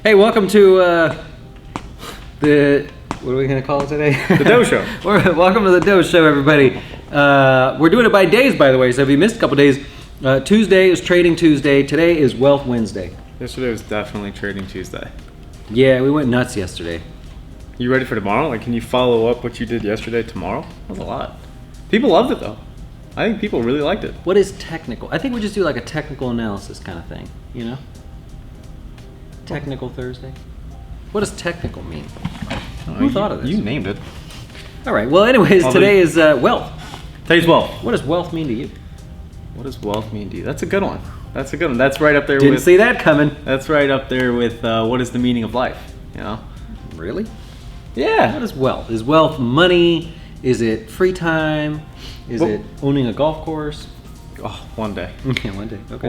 Hey, welcome to the, what are we going to call it today? The Doe Show. Welcome to the Doe Show, everybody. We're doing it by days, by the way, so if you missed a couple days, Tuesday is Trading Tuesday. Today is Wealth Wednesday. Yesterday was definitely Trading Tuesday. Yeah, we went nuts yesterday. You ready for tomorrow? Like, can you follow up what you did yesterday tomorrow? That was a lot. People loved it, though. I think people really liked it. What is technical? I think we just do like a technical analysis kind of thing, you know? Technical Thursday? What does technical mean? Who thought of this? You named it. All right, well, anyways, today is wealth. Today's wealth. What does wealth mean to you? What does wealth mean to you? That's a good one. That's a good one. That's right up there Didn't see that coming. That's right up there with what is the meaning of life, you know? Really? Yeah. What is wealth? Is wealth money? Is it free time? Is it owning a golf course? Oh, one day. Yeah, one day. Okay.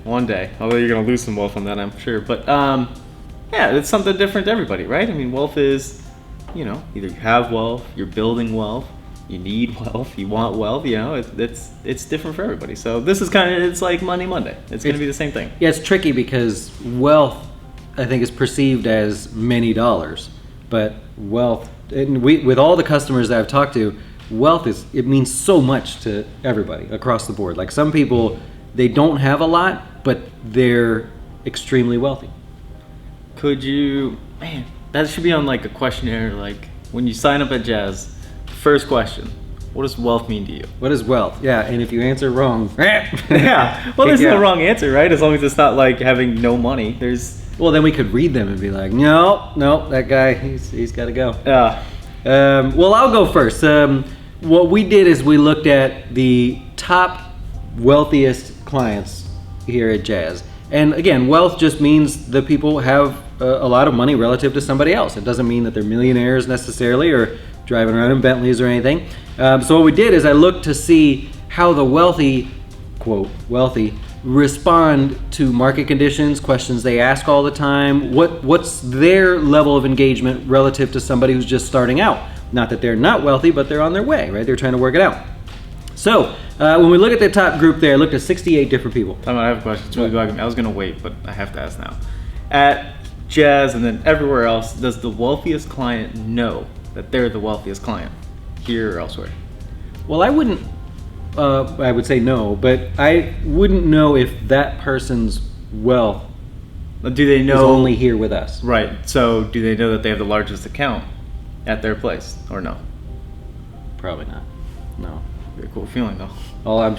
One day. Although you're gonna lose some wealth on that, I'm sure. But yeah, it's something different to everybody, right? I mean, wealth is, you know, either you have wealth, you're building wealth, you need wealth, you want wealth. You know, it's different for everybody. So this is it's like Money Monday. It's gonna be the same thing. Yeah, it's tricky because wealth, I think, is perceived as many dollars, but wealth, and with all the customers that I've talked to, wealth it means so much to everybody across the board. Like some people, they don't have a lot, but they're extremely wealthy. Could you, man, that should be on like a questionnaire, like when you sign up at Jazz, first question, what does wealth mean to you? What is wealth? Yeah, and if you answer wrong, yeah, well, there's no wrong answer, right? As long as it's not like having no money. Well, then we could read them and be like, no, that guy, he's got to go. Yeah. Well, I'll go first. What we did is we looked at the top wealthiest clients here at Jazz. And again, wealth just means that people have a lot of money relative to somebody else. It doesn't mean that they're millionaires necessarily or driving around in Bentleys or anything. So what we did is I looked to see how the wealthy, quote, wealthy, respond to market conditions, questions they ask all the time. What's their level of engagement relative to somebody who's just starting out? Not that they're not wealthy, but they're on their way, right? They're trying to work it out. So when we look at the top group there, I looked at 68 different people. I have a question. It's really bugging me. I was going to wait, but I have to ask now. At Jazz and then everywhere else, does the wealthiest client know that they're the wealthiest client here or elsewhere? Well, I wouldn't. I would say no, but I wouldn't know if that person's wealth do they know is only here with us. Right. So do they know that they have the largest account at their place or no? Probably not. No. Very cool feeling though. Well, I'm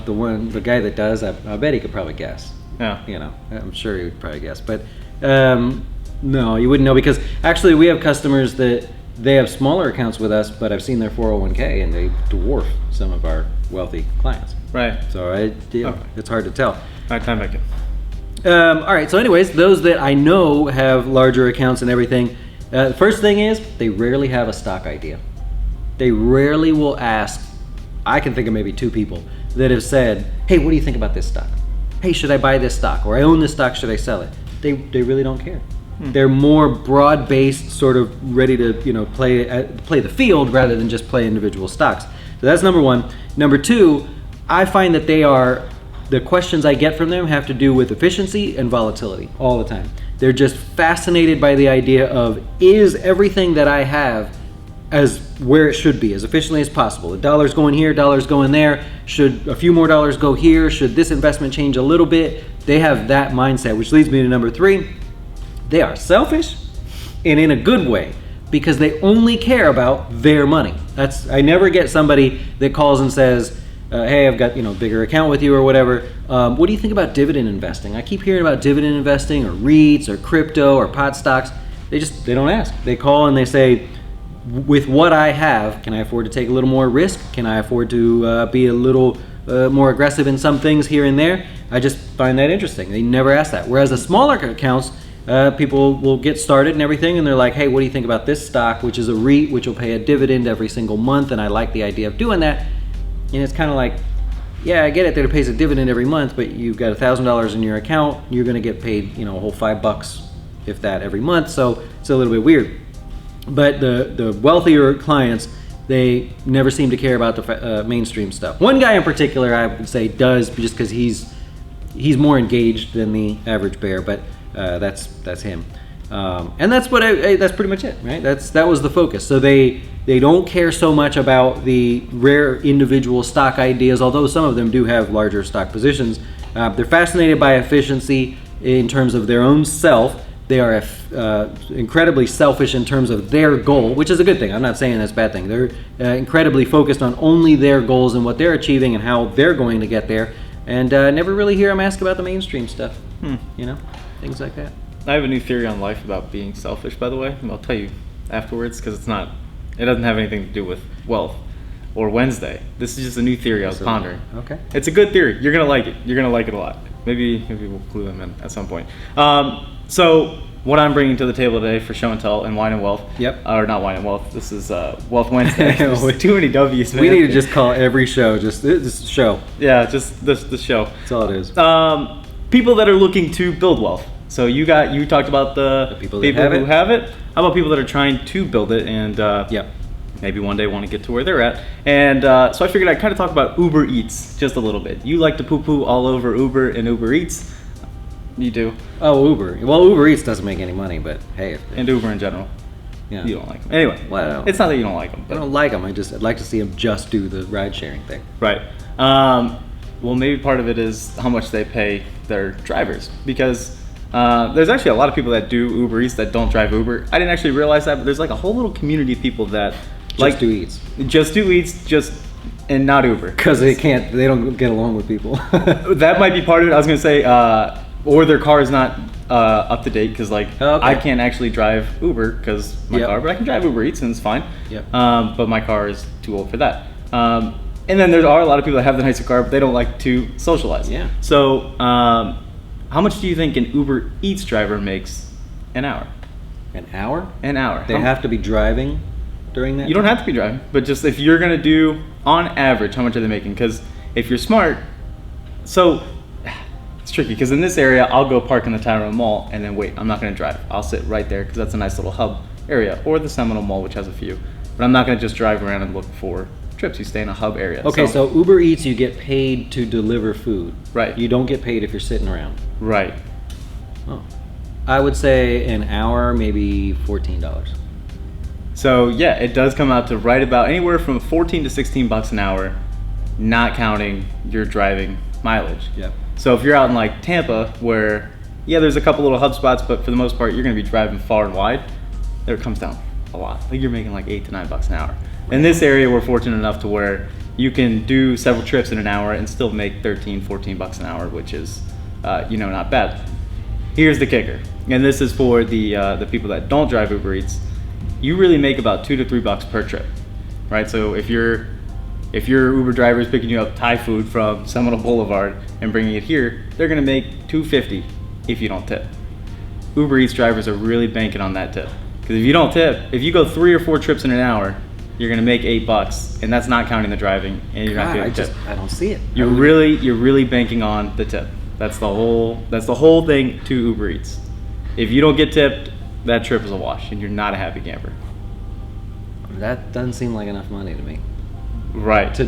the guy that does. I bet he could probably guess. Yeah. You know, I'm sure he would probably guess, but no, you wouldn't know because actually we have customers that they have smaller accounts with us, but I've seen their 401k and they dwarf some of our wealthy clients. Right. So it's hard to tell. All right, time back in. All right. So, anyways, those that I know have larger accounts and everything. The first thing is they rarely have a stock idea. They rarely will ask. I can think of maybe two people that have said, "Hey, what do you think about this stock? Hey, should I buy this stock? Or I own this stock. Should I sell it?" They really don't care. They're more broad-based, sort of ready to play the field rather than just play individual stocks. So that's number one. Number two, I find that the questions I get from them have to do with efficiency and volatility all the time. They're just fascinated by the idea of, is everything that I have as where it should be, as efficiently as possible? The dollar's going here, dollar's going there. Should a few more dollars go here? Should this investment change a little bit? They have that mindset, which leads me to number three. They are selfish and in a good way because they only care about their money. I never get somebody that calls and says, hey, I've got bigger account with you or whatever. What do you think about dividend investing? I keep hearing about dividend investing or REITs or crypto or pot stocks. They don't ask. They call and they say, with what I have, can I afford to take a little more risk? Can I afford to be a little more aggressive in some things here and there? I just find that interesting. They never ask that. Whereas the smaller accounts, people will get started and everything, and they're like, hey, what do you think about this stock, which is a REIT, which will pay a dividend every single month, and I like the idea of doing that. And it's kind of like, yeah, I get it that it pays a dividend every month, but you've got $1,000 in your account, you're going to get paid, a whole $5, if that, every month, so it's a little bit weird. But the wealthier clients, they never seem to care about the mainstream stuff. One guy in particular, I would say, does, just because he's more engaged than the average bear, but that's him. And that's that's pretty much it, right? That was the focus. So they don't care so much about the rare individual stock ideas, although some of them do have larger stock positions. They're fascinated by efficiency in terms of their own self. They are incredibly selfish in terms of their goal, which is a good thing. I'm not saying that's a bad thing. They're incredibly focused on only their goals and what they're achieving and how they're going to get there. And never really hear them ask about the mainstream stuff. You know, things like that. I have a new theory on life about being selfish, by the way, and I'll tell you afterwards because it doesn't have anything to do with wealth or Wednesday. This is just a new theory I was pondering. Okay. It's a good theory. You're gonna like it. You're gonna like it a lot. Maybe we'll clue them in at some point. So what I'm bringing to the table today for Show and Tell and Wine and Wealth. Yep. Or not Wine and Wealth. This is Wealth Wednesday. There's too many W's, man. We need to just call every show just this show. Yeah, just this show. That's all it is. People that are looking to build wealth. So you talked about the people who have it. How about people that are trying to build it and maybe one day want to get to where they're at? And so I figured I'd kind of talk about Uber Eats just a little bit. You like to poo-poo all over Uber and Uber Eats. You do. Oh, Uber. Well, Uber Eats doesn't make any money, but hey. And Uber in general. Yeah. You don't like them. Anyway, well, it's not that you don't like them. I don't like them. I'd like to see them just do the ride-sharing thing. Right. Well, maybe part of it is how much they pay their drivers, because there's actually a lot of people that do Uber Eats that don't drive Uber. I didn't actually realize that, but there's like a whole little community of people that Just do Eats, and not Uber. Because they don't get along with people. That might be part of it. I was gonna say, or their car is not up to date, because I can't actually drive Uber because my car, but I can drive Uber Eats and it's fine. Yep. But my car is too old for that. And then there are a lot of people that have the nicer car, but they don't like to socialize. Yeah. So, how much do you think an Uber Eats driver makes an hour? An hour? An hour. They have to be driving during that? You don't have to be driving, but just if you're gonna do, on average, how much are they making? Because if you're smart, so it's tricky, because in this area, I'll go park in the Tyrone Mall and then wait, I'm not gonna drive. I'll sit right there because that's a nice little hub area, or the Seminole Mall, which has a few. But I'm not gonna just drive around and look for trips. You stay in a hub area. Okay, so Uber Eats, you get paid to deliver food. Right. You don't get paid if you're sitting around. Right. Oh. I would say an hour, maybe $14. So yeah, it does come out to right about anywhere from 14 to 16 bucks an hour, not counting your driving mileage. Yep. So if you're out in like Tampa, where there's a couple little hub spots, but for the most part you're going to be driving far and wide, there it comes down a lot. Like you're making like 8 to 9 bucks an hour. In this area, we're fortunate enough to where you can do several trips in an hour and still make 13, 14 bucks an hour, which is not bad. Here's the kicker, and this is for the people that don't drive Uber Eats. You really make about $2 to $3 per trip, right? So if your Uber driver is picking you up Thai food from Seminole Boulevard and bringing it here, they're gonna make $2.50 if you don't tip. Uber Eats drivers are really banking on that tip, because if you don't tip, if you go 3 or 4 trips in an hour, you're gonna make $8, and that's not counting the driving, and you're not getting a tip. I don't see it. You're really banking on the tip. That's the whole thing to Uber Eats. If you don't get tipped, that trip is a wash, and you're not a happy camper. That doesn't seem like enough money to me. Right. To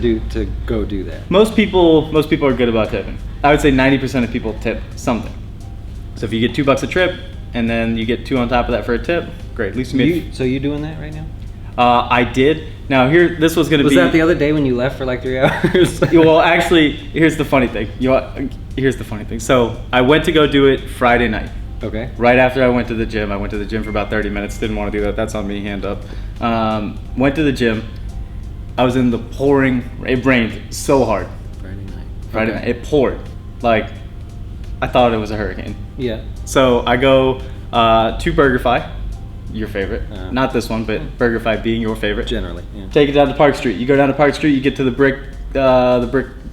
go do that. Most people are good about tipping. I would say 90% of people tip something. So if you get $2 a trip, and then you get 2 on top of that for a tip, great. At least you made. So you doing that right now? I did. Now this was going to be. Was that the other day when you left for like 3 hours? Well, actually, here's the funny thing. Here's the funny thing. So I went to go do it Friday night. Okay. Right after I went to the gym. I went to the gym for about 30 minutes. Didn't want to do that. That's on me, hand up. Went to the gym. I was in the pouring. It rained so hard. Friday night. It poured. Like, I thought it was a hurricane. Yeah. So I go to BurgerFi. Your favorite. Not this one, but BurgerFi being your favorite. Generally, yeah. Take it down to Park Street. You go down to Park Street, you get to the brick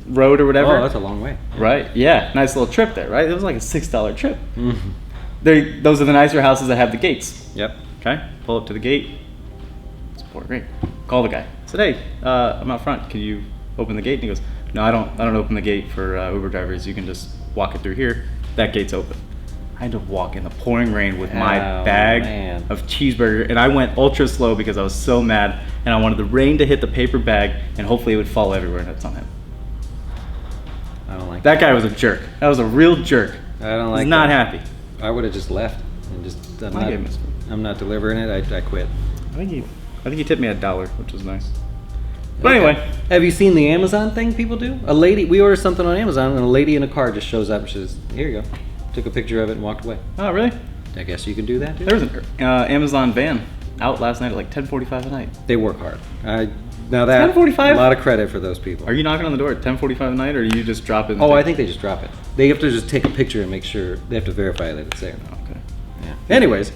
road or whatever. Oh, that's a long way. Right, yeah. Nice little trip there, right? It was like a $6 trip. Mm-hmm. Those are the nicer houses that have the gates. Yep. Okay, pull up to the gate. It's pouring rain. Call the guy. I said, hey, I'm out front. Can you open the gate? And he goes, no, I don't open the gate for Uber drivers. You can just walk it through here. That gate's open. I had to walk in the pouring rain with my bag of cheeseburger, and I went ultra slow because I was so mad, and I wanted the rain to hit the paper bag, and hopefully it would fall everywhere, and that's on him. I don't like that. That guy was a jerk. That was a real jerk. I don't like He's not happy. I would have just left. and just I gave him his food. I'm not delivering it. I quit. I think he tipped me $1, which was nice. But anyway, have you seen the Amazon thing people do? We order something on Amazon, and a lady in a car just shows up and says, "Here you go." Took a picture of it and walked away. oh really? I guess you can do that too. There was an Amazon van out last night at like 10:45 at night. They work hard. Now that 10:45? a lot of credit for those people. Are you knocking on the door at 10:45 at night, or do you just drop it? Oh, I think they just drop it. They have to just take a picture and make sure they have to verify that it's there. Okay. Yeah. Anyways,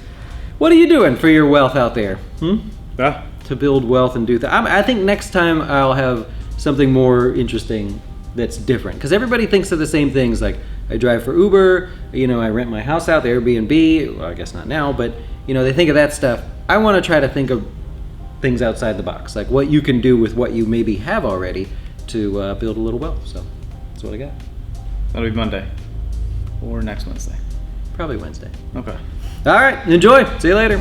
what are you doing for your wealth out there? Yeah. To build wealth and do that. I think next time I'll have something more interesting that's different, because everybody thinks of the same things. Like, I drive for Uber, I rent my house out, the Airbnb. Well, I guess not now, but they think of that stuff. I want to try to think of things outside the box, like what you can do with what you maybe have already to build a little wealth. So that's what I got. That'll be Monday or next Wednesday. Probably Wednesday. Okay. All right, enjoy. See you later.